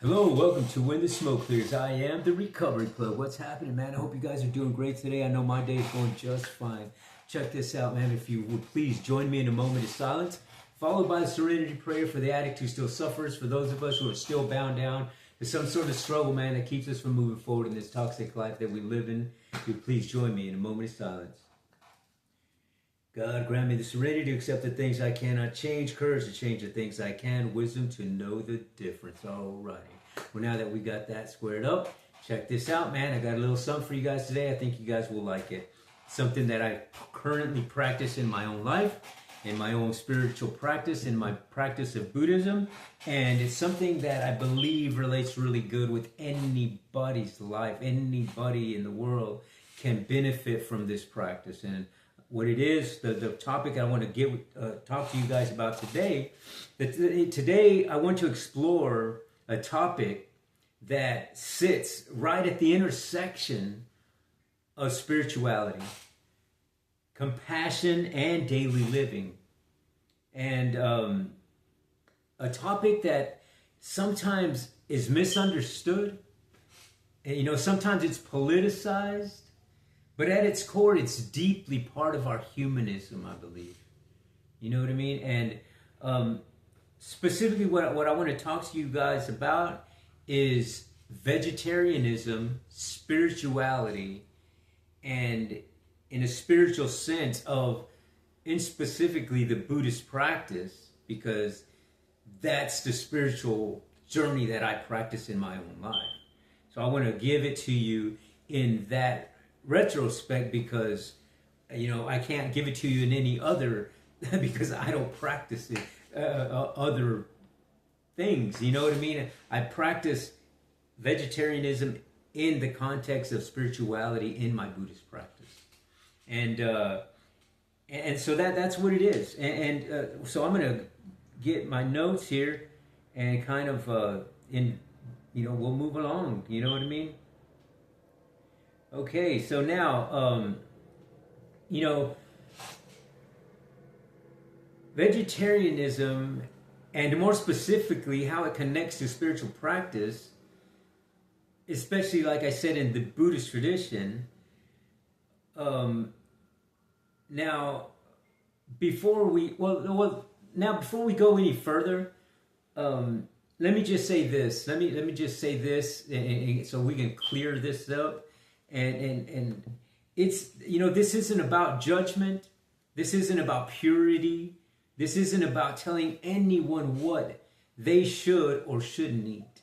Hello, welcome to When the Smoke Clears. I am the Recovery Club. What's happening, man? I hope you guys are doing great today. I know my day is going just fine. Check this out, man. If you would please join me in a moment of silence, followed by a serenity prayer for the addict who still suffers, for those of us who are still bound down to some sort of struggle, man, that keeps us from moving forward in this toxic life that we live in. If you please join me in a moment of silence. God, grant me the serenity to accept the things I cannot change, courage to change the things I can, wisdom to know the difference. All righty. Well, now that we got that squared up, check this out, man. I got a little something for you guys today. I think you guys will like it. Something that I currently practice in my own life, in my own spiritual practice, in my practice of Buddhism. And it's something that I believe relates really good with anybody's life. Anybody in the world can benefit from this practice. And what it is, the topic I want to talk to you guys about today. Today I want to explore a topic that sits right at the intersection of spirituality, compassion, and daily living. And a topic that sometimes is misunderstood. And, sometimes it's politicized. But at its core, it's deeply part of our humanism, I believe. You know what I mean? And specifically what I want to talk to you guys about is vegetarianism, spirituality, and in a spiritual sense in specifically the Buddhist practice, because that's the spiritual journey that I practice in my own life. So I want to give it to you in that retrospect, because I can't give it to you in any other because I don't practice it other things, you know what I mean? I practice vegetarianism in the context of spirituality in my Buddhist practice, and so that's what it is. And so I'm gonna get my notes here and kind of we'll move along, you know what I mean? Okay, so now, vegetarianism, and more specifically, how it connects to spiritual practice, especially, like I said, in the Buddhist tradition. Now, before we go any further, let me just say this. Let me just say this, and so we can clear this up. And it's, this isn't about judgment. This isn't about purity. This isn't about telling anyone what they should or shouldn't eat.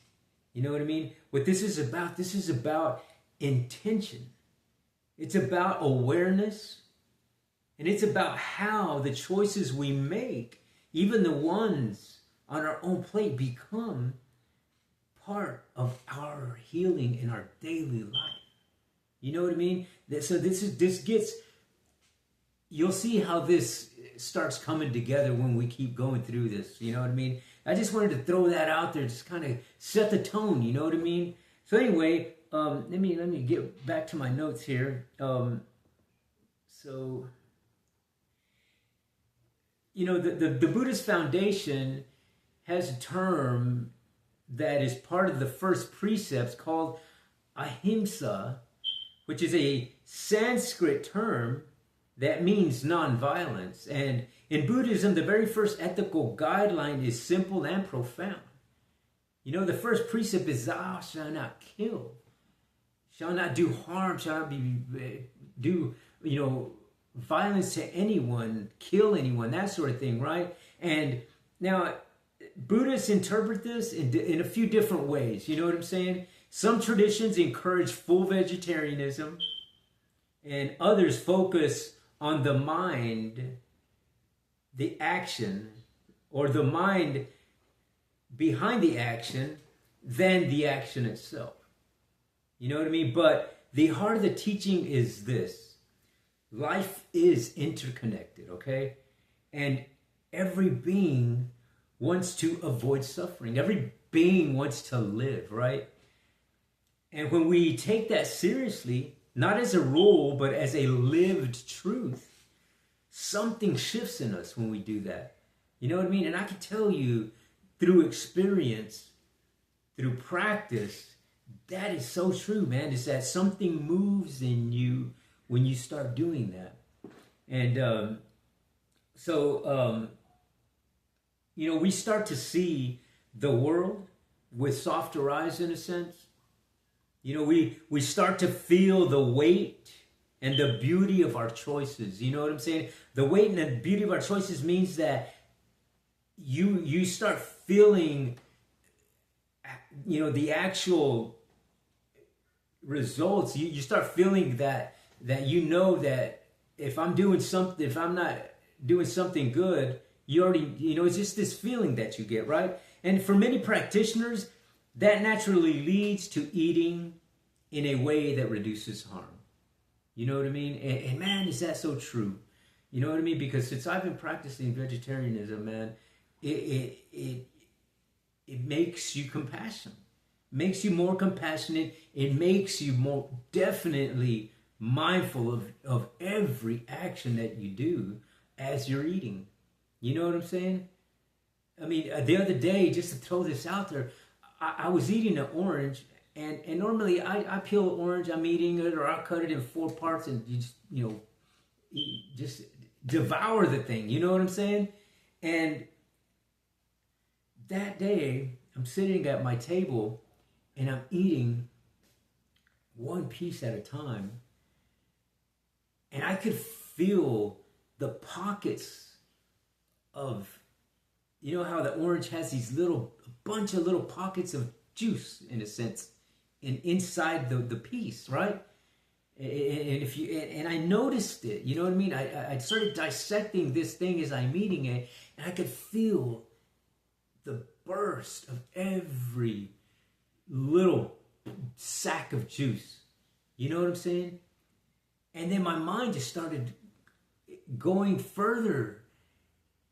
You know what I mean? What this is about intention. It's about awareness. And it's about how the choices we make, even the ones on our own plate, become part of our healing in our daily life. You know what I mean? So you'll see how this starts coming together when we keep going through this. You know what I mean? I just wanted to throw that out there, just kind of set the tone. You know what I mean? So anyway, let me get back to my notes here. The Buddhist foundation has a term that is part of the first precepts called ahimsa, which is a Sanskrit term that means nonviolence. And in Buddhism, the very first ethical guideline is simple and profound. The first precept is thou shalt not kill, shall not do harm, shall not do violence to anyone, kill anyone, that sort of thing, right? And now, Buddhists interpret this in a few different ways. You know what I'm saying? Some traditions encourage full vegetarianism, and others focus on the mind, the action, or the mind behind the action, than the action itself. You know what I mean? But the heart of the teaching is this. Life is interconnected, okay? And every being wants to avoid suffering. Every being wants to live, right? And when we take that seriously, not as a rule, but as a lived truth, something shifts in us when we do that. You know what I mean? And I can tell you through experience through practice, that is so true, man. Is that something moves in you when you start doing that. And we start to see the world with softer eyes, in a sense. We start to feel the weight and the beauty of our choices. You know what I'm saying? The weight and the beauty of our choices means that you start feeling, the actual results. You start feeling that if I'm doing something, if I'm not doing something good, you already, it's just this feeling that you get, right? And for many practitioners, that naturally leads to eating in a way that reduces harm. You know what I mean? And man, is that so true? You know what I mean? Because since I've been practicing vegetarianism, man, it makes you compassionate. Makes you more compassionate. It makes you more definitely mindful of every action that you do as you're eating. You know what I'm saying? I mean, the other day, just to throw this out there, I was eating an orange, and normally I peel an orange, I'm eating it, or I cut it in 4 parts, and you just devour the thing. You know what I'm saying? And that day, I'm sitting at my table, and I'm eating one piece at a time, and I could feel the pockets of, how the orange has these bunch of little pockets of juice, in a sense, inside the piece, right? And I noticed it, you know what I mean? I started dissecting this thing as I'm eating it, and I could feel the burst of every little sack of juice. You know what I'm saying? And then my mind just started going further.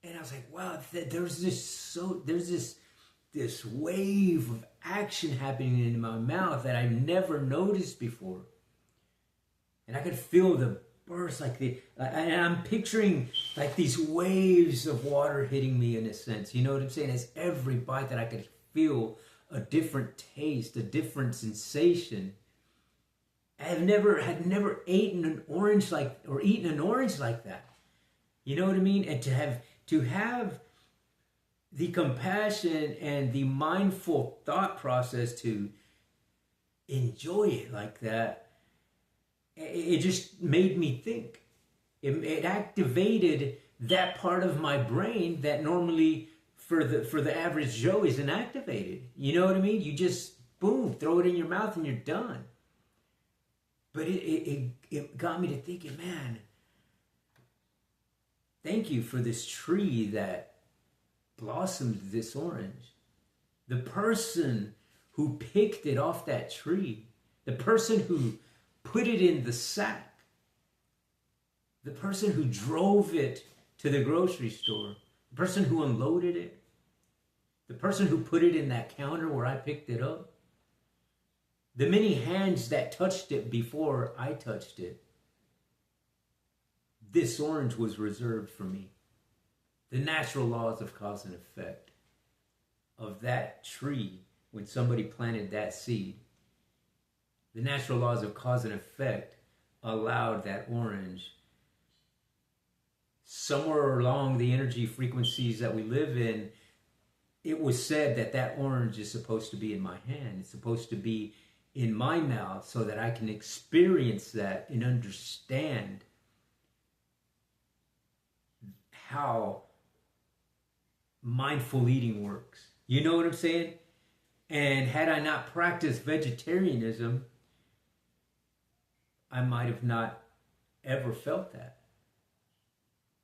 And I was like, wow, there's this wave of action happening in my mouth that I've never noticed before. And I could feel the burst, and I'm picturing like these waves of water hitting me, in a sense. You know what I'm saying? As every bite that I could feel a different taste, a different sensation. I had never eaten an orange like that. You know what I mean? And to have the compassion and the mindful thought process to enjoy it like that, it just made me think. It activated that part of my brain that normally for the average Joe isn't activated. You know what I mean? You just, boom, throw it in your mouth and you're done. But it got me to thinking, man, thank you for this tree that blossomed this orange. The person who picked it off that tree, the person who put it in the sack, the person who drove it to the grocery store, the person who unloaded it, the person who put it in that counter where I picked it up, the many hands that touched it before I touched it. This orange was reserved for me. The natural laws of cause and effect of that tree, when somebody planted that seed, the natural laws of cause and effect allowed that orange, somewhere along the energy frequencies that we live in, it was said that orange is supposed to be in my hand. It's supposed to be in my mouth so that I can experience that and understand how mindful eating works. You know what I'm saying? And had I not practiced vegetarianism, I might have not ever felt that.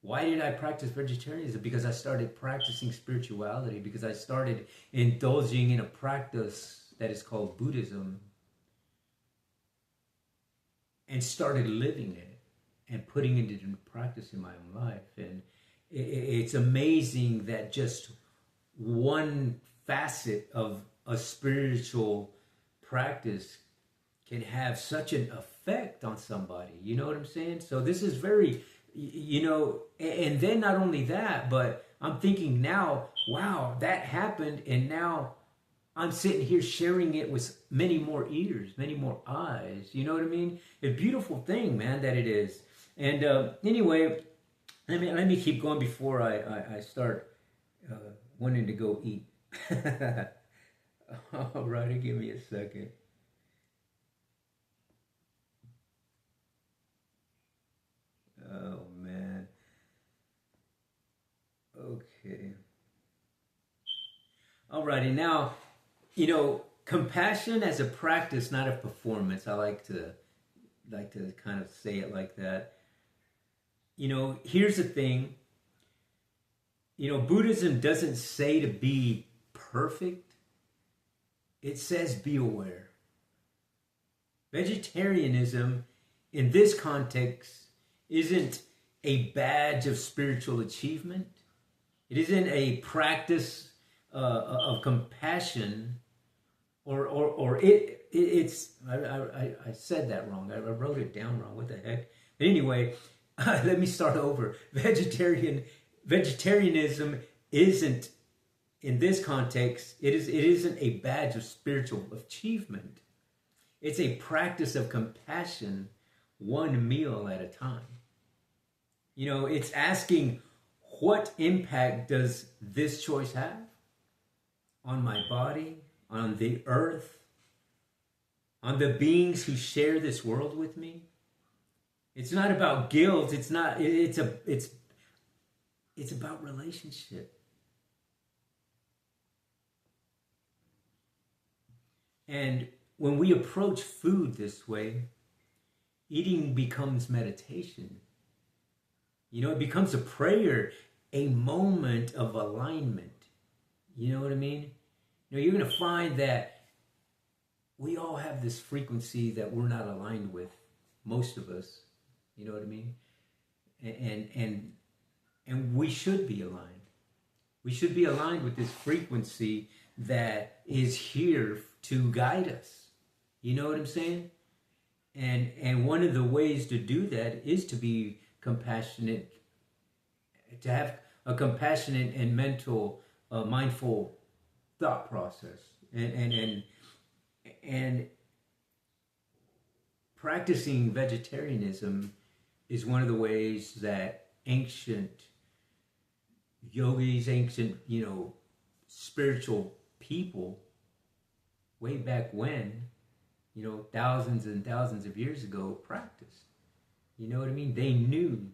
Why did I practice vegetarianism? Because I started practicing spirituality, because I started indulging in a practice that is called Buddhism, and started living it and putting it into practice in my own life. And it's amazing that just one facet of a spiritual practice can have such an effect on somebody. You know what I'm saying? So this is very, and then not only that, but I'm thinking now, wow, that happened, and now I'm sitting here sharing it with many more ears, many more eyes. You know what I mean? A beautiful thing, man, that it is. And anyway, let me keep going before I start wanting to go eat. All right, give me a second. Oh, man. Okay. All righty. Now, compassion as a practice, not a performance. I like to kind of say it like that. Here's the thing. Buddhism doesn't say to be perfect. It says be aware. Vegetarianism, in this context, isn't a badge of spiritual achievement. It isn't a practice of compassion, it's. I said that wrong. I wrote it down wrong. What the heck? But anyway, let me start over. Vegetarianism isn't, in this context, it isn't a badge of spiritual achievement. It's a practice of compassion, one meal at a time. It's asking, what impact does this choice have on my body, on the earth, on the beings who share this world with me? It's not about guilt. It's about relationship. And when we approach food this way, eating becomes meditation. It becomes a prayer, a moment of alignment. You know what I mean? You're going to find that we all have this frequency that we're not aligned with, most of us. You know what I mean? And we should be aligned. We should be aligned with this frequency that is here to guide us. You know what I'm saying? And one of the ways to do that is to be compassionate, to have a compassionate and mindful thought process, and practicing vegetarianism is one of the ways that ancient yogis, ancient spiritual people, way back when, thousands and thousands of years ago, practiced. You know what I mean? They knew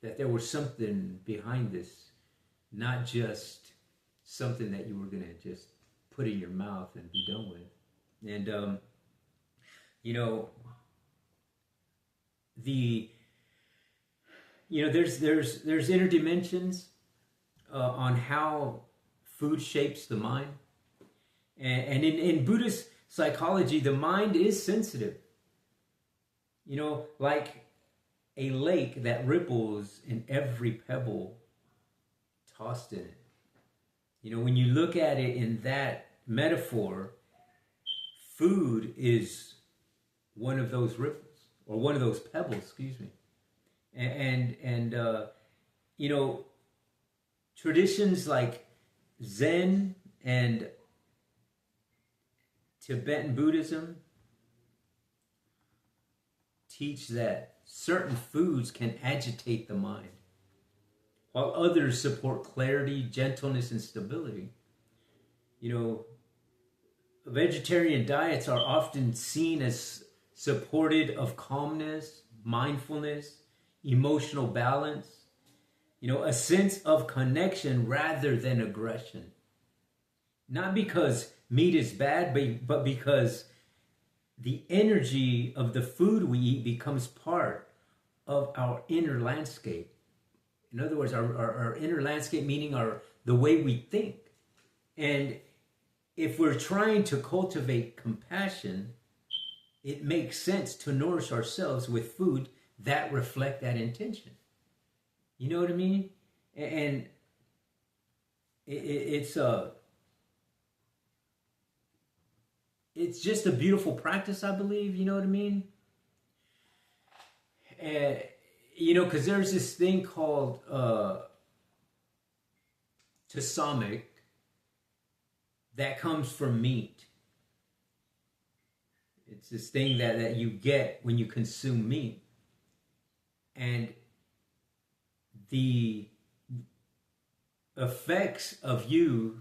that there was something behind this, not just something that you were going to just put in your mouth and be done with. And, there's inner dimensions on how food shapes the mind. And in Buddhist psychology, the mind is sensitive. Like a lake that ripples in every pebble tossed in it. When you look at it in that metaphor, food is one of those ripples, or one of those pebbles, excuse me. And traditions like Zen and Tibetan Buddhism teach that certain foods can agitate the mind, while others support clarity, gentleness, and stability. Vegetarian diets are often seen as supportive of calmness, mindfulness, emotional balance, a sense of connection rather than aggression. Not because meat is bad, but because the energy of the food we eat becomes part of our inner landscape. In other words, our inner landscape, meaning the way we think. And if we're trying to cultivate compassion, it makes sense to nourish ourselves with food that reflect that intention. You know what I mean? And it's just a beautiful practice, I believe. You know what I mean? Because there's this thing called tasamic that comes from meat. It's this thing that you get when you consume meat. And the effects of you,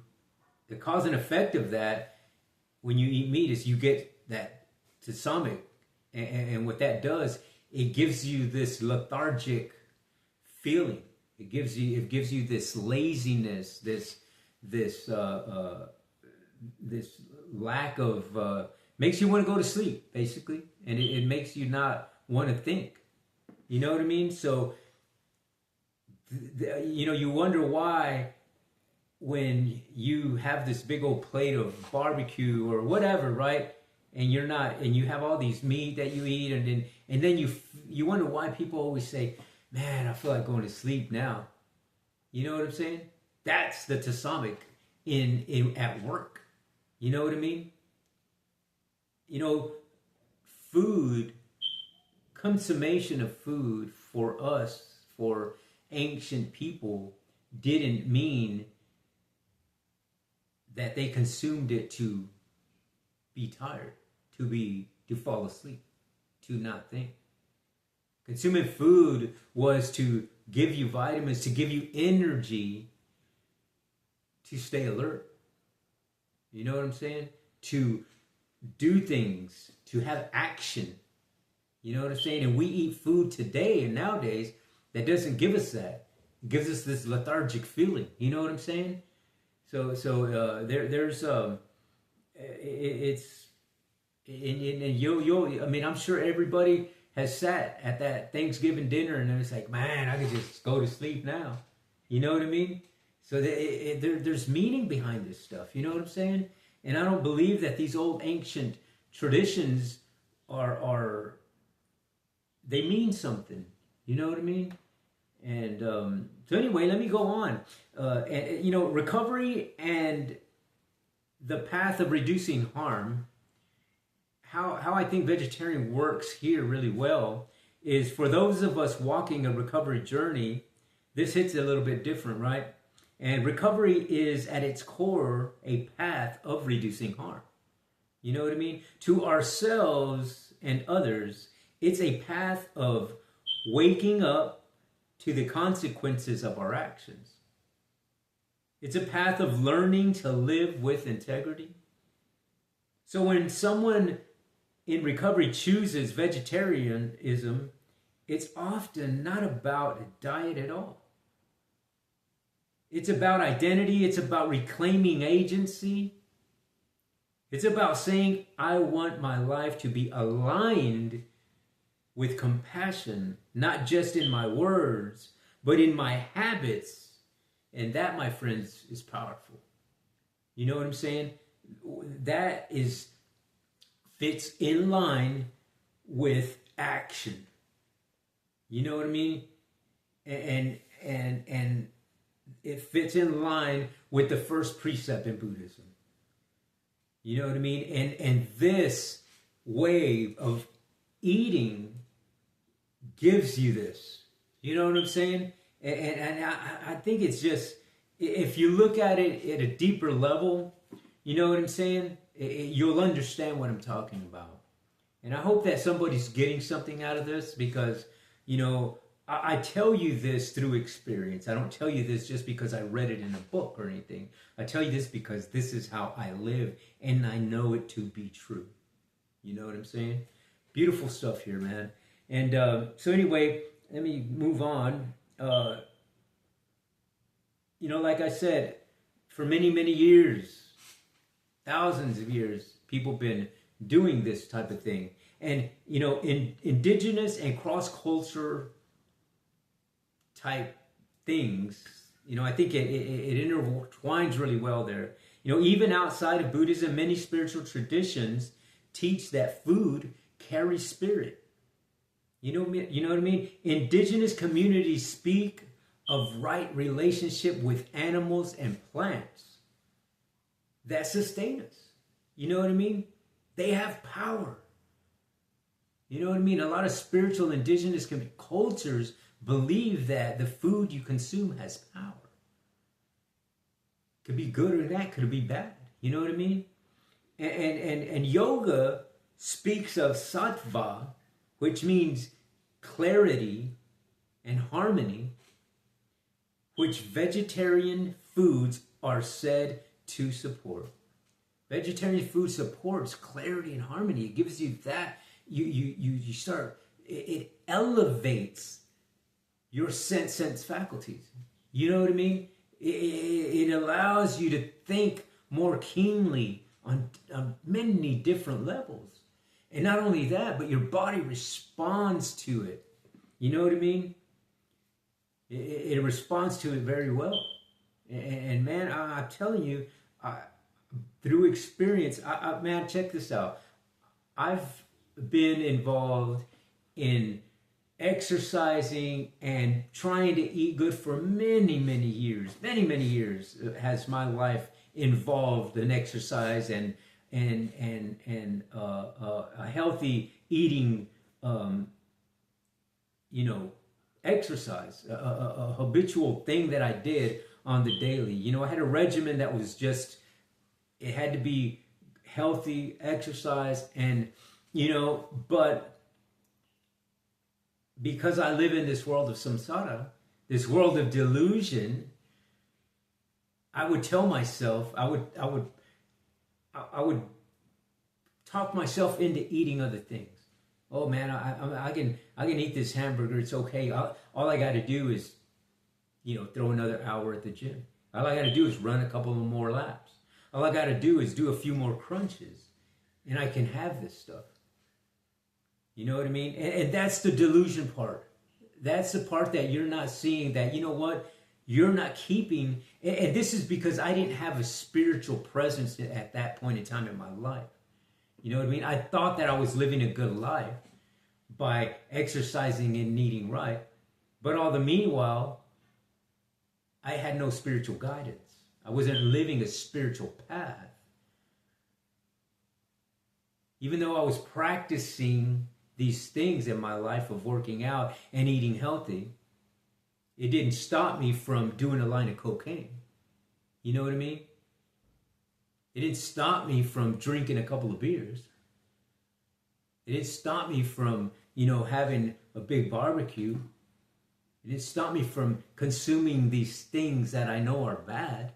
the cause and effect of that when you eat meat is you get that tsumic. And what that does, it gives you this lethargic feeling. It gives you this laziness, this lack of makes you want to go to sleep, basically, and it makes you not want to think. You know what I mean? So, you wonder why when you have this big old plate of barbecue or whatever, right? And you have all these meat that you eat, and then you wonder why people always say, "Man, I feel like going to sleep now." You know what I'm saying? That's the tsumic in at work. You know what I mean? Food, consummation of food for us, for ancient people, didn't mean that they consumed it to be tired, to fall asleep, to not think. Consuming food was to give you vitamins, to give you energy to stay alert. You know what I'm saying? To do things, to have action. You know what I'm saying? And we eat food today and nowadays that doesn't give us that. It gives us this lethargic feeling. You know what I'm saying? There's I'm sure everybody has sat at that Thanksgiving dinner and it's like, man, I could just go to sleep now. You know what I mean? So there's meaning behind this stuff. You know what I'm saying? And I don't believe that these old ancient traditions are they mean something. You know what I mean? And so anyway, let me go on. Recovery and the path of reducing harm. How I think vegetarian works here really well is for those of us walking a recovery journey, this hits a little bit different, right? And recovery is at its core a path of reducing harm. You know what I mean? To ourselves and others, it's a path of waking up to the consequences of our actions. It's a path of learning to live with integrity. So when someone in recovery chooses vegetarianism, it's often not about a diet at all. It's about identity. It's about reclaiming agency. It's about saying, I want my life to be aligned with compassion, not just in my words, but in my habits. And that, my friends, is powerful. You know what I'm saying? That fits in line with action. You know what I mean? And it fits in line with the first precept in Buddhism. You know what I mean? And this way of eating gives you this. You know what I'm saying? And I think it's just, if you look at it at a deeper level, you know what I'm saying? You'll understand what I'm talking about. And I hope that somebody's getting something out of this because, I tell you this through experience. I don't tell you this just because I read it in a book or anything. I tell you this because this is how I live and I know it to be true. You know what I'm saying? Beautiful stuff here, man. And so anyway, let me move on. Like I said, for many, many years, thousands of years, people have been doing this type of thing. And, in indigenous and cross-culture type things, I think it intertwines really well there. Even outside of Buddhism, many spiritual traditions teach that food carries spirit. You know what I mean? Indigenous communities speak of right relationship with animals and plants that sustain us. You know what I mean? They have power. You know what I mean? A lot of spiritual indigenous cultures believe that the food you consume has power. Could be good or that, could be bad. You know what I mean? And yoga speaks of sattva, which means clarity and harmony, which vegetarian foods are said to support. Vegetarian food supports clarity and harmony. It gives you that. You start, it elevates your sense faculties. You know what I mean? It allows you to think more keenly on many different levels. And not only that, but your body responds to it. You know what I mean? It responds to it very well. And man, I'm telling you, through experience, man, check this out. I've been involved in exercising and trying to eat good for many years. Many years has my life involved in exercise and a healthy eating, exercise, a habitual thing that I did on the daily. I had a regimen that was just, it had to be healthy exercise, and but because I live in this world of samsara, this world of delusion, I would tell myself, I would talk myself into eating other things. Oh man, I can eat this hamburger. It's okay. All I got to do is, throw another hour at the gym. All I got to do is run a couple of more laps. All I got to do is do a few more crunches, and I can have this stuff. You know what I mean? And that's the delusion part. That's the part that you're not seeing, that, you know what? You're not keeping, and this is because I didn't have a spiritual presence at that point in time in my life. You know what I mean? I thought that I was living a good life by exercising and eating right. But all the meanwhile, I had no spiritual guidance. I wasn't living a spiritual path. Even though I was practicing these things in my life of working out and eating healthy, it didn't stop me from doing a line of cocaine. You know what I mean? It didn't stop me from drinking a couple of beers. It didn't stop me from, having a big barbecue. It didn't stop me from consuming these things that I know are bad.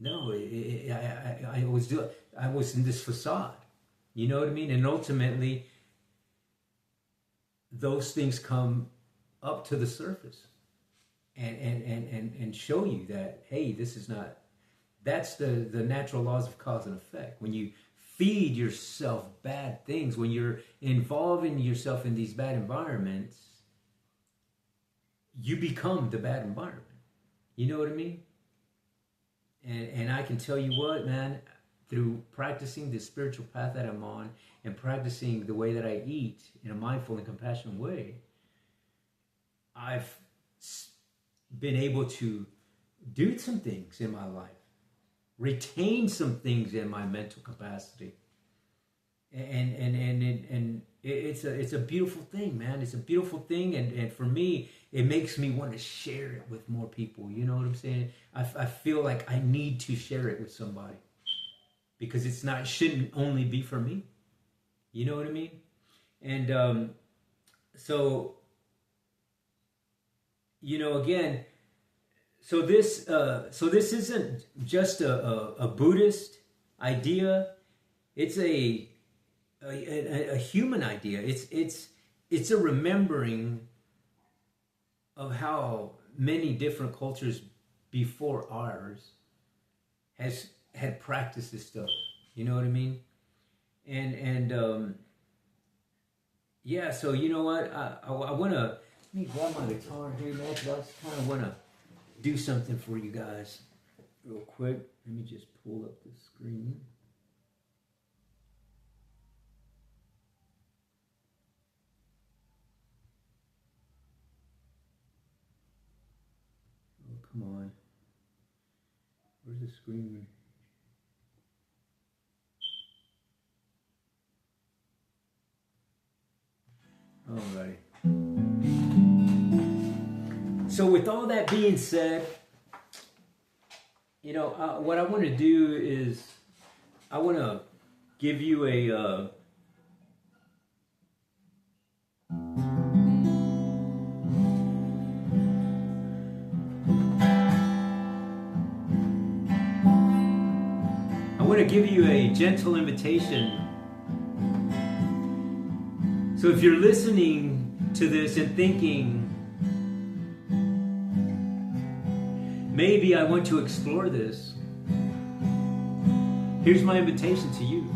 No, I was in this facade. You know what I mean? And ultimately, those things come up to the surface and show you that, hey, this is not, that's the natural laws of cause and effect. When you feed yourself bad things, when you're involving yourself in these bad environments, you become the bad environment. You know what I mean? And I can tell you what, man, through practicing the spiritual path that I'm on and practicing the way that I eat in a mindful and compassionate way, I've been able to do some things in my life, retain some things in my mental capacity, and it's a beautiful thing, man. It's a beautiful thing, and for me, it makes me want to share it with more people. You know what I'm saying? I feel like I need to share it with somebody, because it shouldn't only be for me. You know what I mean? And so again. So this isn't just a Buddhist idea. It's a human idea. It's a remembering of how many different cultures before ours had practiced this stuff. You know what I mean? And yeah. So you know what? I want to, let me grab my guitar here, man, because I just kind of want to do something for you guys real quick. Let me just pull up the screen. Oh, come on. Where's the screen? Alrighty. So with all that being said, what I want to do is I want to give you a gentle invitation. So if you're listening to this and thinking, maybe I want to explore this, here's my invitation to you.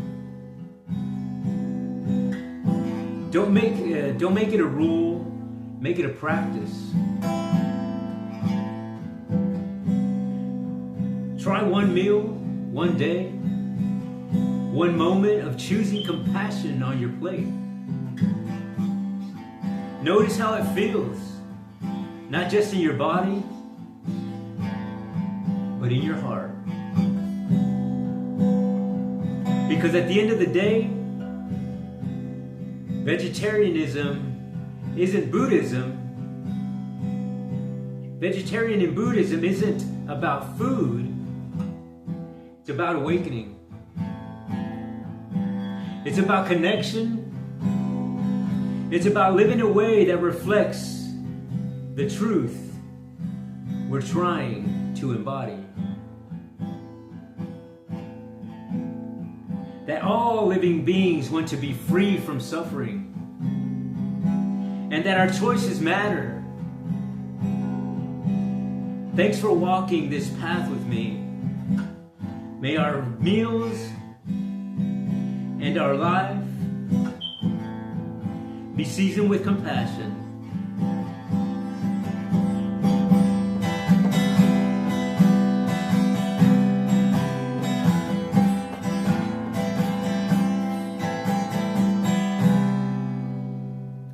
Don't make it a rule, make it a practice. Try one meal, one day, one moment of choosing compassion on your plate. Notice how it feels, not just in your body, but in your heart. Because at the end of the day, vegetarianism isn't Buddhism. Vegetarian in Buddhism isn't about food, it's about awakening. It's about connection. It's about living a way that reflects the truth we're trying to embody. That all living beings want to be free from suffering, and that our choices matter. Thanks for walking this path with me. May our meals and our life be seasoned with compassion.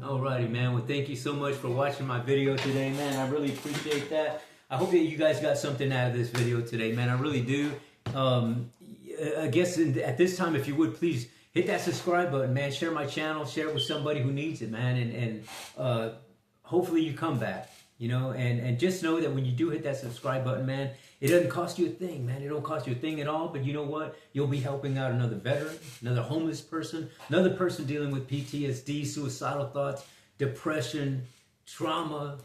Alrighty, man. Well, thank you so much for watching my video today, man. I really appreciate that. I hope that you guys got something out of this video today, man. I really do. I guess at this time, if you would, please hit that subscribe button, man. Share my channel. Share it with somebody who needs it, man. And hopefully you come back, And just know that when you do hit that subscribe button, man, it doesn't cost you a thing, man. It don't cost you a thing at all. But you know what? You'll be helping out another veteran, another homeless person, another person dealing with PTSD, suicidal thoughts, depression, trauma,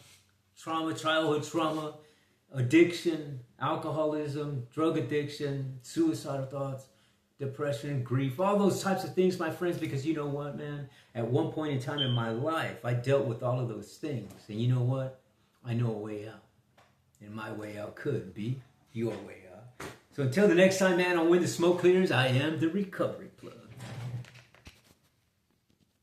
childhood trauma, addiction, alcoholism, drug addiction, suicidal thoughts, depression, grief, all those types of things, my friends, because you know what, man? At one point in time in my life, I dealt with all of those things. And you know what? I know a way out. And my way out could be your way out. So until the next time, man, on When the Smoke Clears, I am the Recovery